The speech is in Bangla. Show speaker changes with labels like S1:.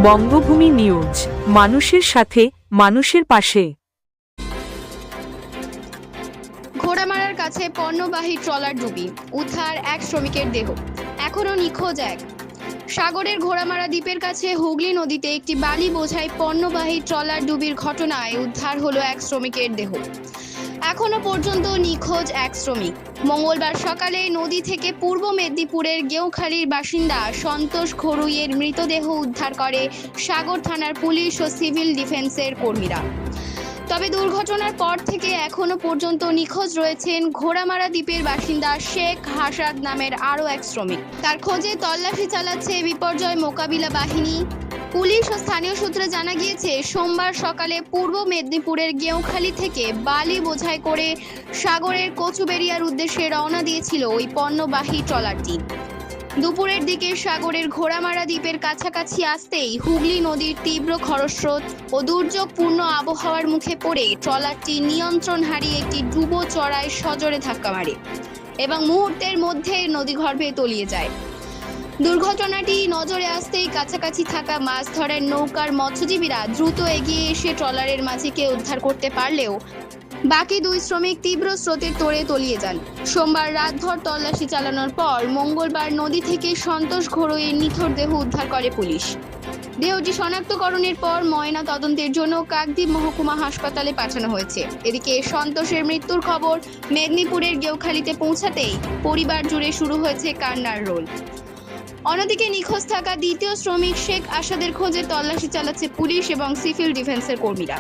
S1: বঙ্গভূমি নিউজ, মানুষের সাথে, মানুষের পাশে।
S2: ঘোড়ামারার কাছে পণ্যবাহী ট্রলার ডুবি, উদ্ধার এক শ্রমিকের দেহ, এখনও নিখোঁজ এক। সাগরের ঘোড়ামারা দ্বীপের কাছে হুগলি নদীতে একটি বালি বোঝাই পণ্যবাহী ট্রলার ডুবির ঘটনায় উদ্ধার হলো এক শ্রমিকের দেহ। এখনো পর্যন্ত নিখোঁজ এক শ্রমিক। মঙ্গলবার সকালে নদী থেকে পূর্ব মেদিনীপুরের গেঁওখালীর বাসিন্দা সন্তোষ ঘড়ুইয়ের মৃতদেহ উদ্ধার করে সাগর থানার পুলিশ ও সিভিল ডিফেন্সের কর্মীরা। তবে দুর্ঘটনার পর থেকে এখনো পর্যন্ত নিখোঁজ রয়েছেন ঘোড়ামারা দ্বীপের বাসিন্দা শেখ হাসাদ নামের আরও এক শ্রমিক। তার খোঁজে তল্লাশি চালাচ্ছে বিপর্যয় মোকাবিলা বাহিনী। পুলিশ ও স্থানীয় সূত্রে জানা গিয়েছে, সোমবার সকালে পূর্ব মেদিনীপুরের গেঁওখালী থেকে বালি বোঝাই করে সাগরের কচুবেড়িয়ার উদ্দেশ্যে রওনা দিয়েছিল ওই পণ্যবাহী ট্রলারটি। দুপুরের দিকে সাগরের ঘোড়ামারা দ্বীপের কাছাকাছি আসতেই হুগলি নদীর তীব্র খরস্রোত ও দুর্যোগপূর্ণ আবহাওয়ার মুখে পড়ে ট্রলারটি নিয়ন্ত্রণ হারিয়ে একটি ডুবো চড়ায় সজোরে ধাক্কা মারে এবং মুহূর্তের মধ্যে নদীগর্ভে তলিয়ে যায়। দুর্ঘটনাটি নজরে আসতেই কাছাকাছি থাকা মাছ ধরার নৌকার মৎস্যজীবীরা দ্রুত এগিয়ে এসে ট্রলারের মাঝিকে উদ্ধার করতে পারলেও বাকি দুই শ্রমিক তীব্র স্রোতের তোড়ে তলিয়ে যান। সোমবার রাতভর তল্লাশি চালানোর পর মঙ্গলবার নদী থেকে সন্তোষ ঘড়ুইয়ের নিথর দেহ উদ্ধার করে পুলিশ। দেহটি শনাক্তকরণের পর ময়না তদন্তের জন্য কাকদ্বীপ মহকুমা হাসপাতালে পাঠানো হয়েছে। এদিকে সন্তোষের মৃত্যুর খবর মেদিনীপুরের গেঁওখালীতে পৌঁছাতেই পরিবার জুড়ে শুরু হয়েছে কান্নার রোল। অন্যদিকে নিখোঁজ থাকা দ্বিতীয় শ্রমিক শেখ আসাদের খোঁজে তল্লাশি চালাচ্ছে পুলিশ এবং সিভিল ডিফেন্সের কর্মীরা।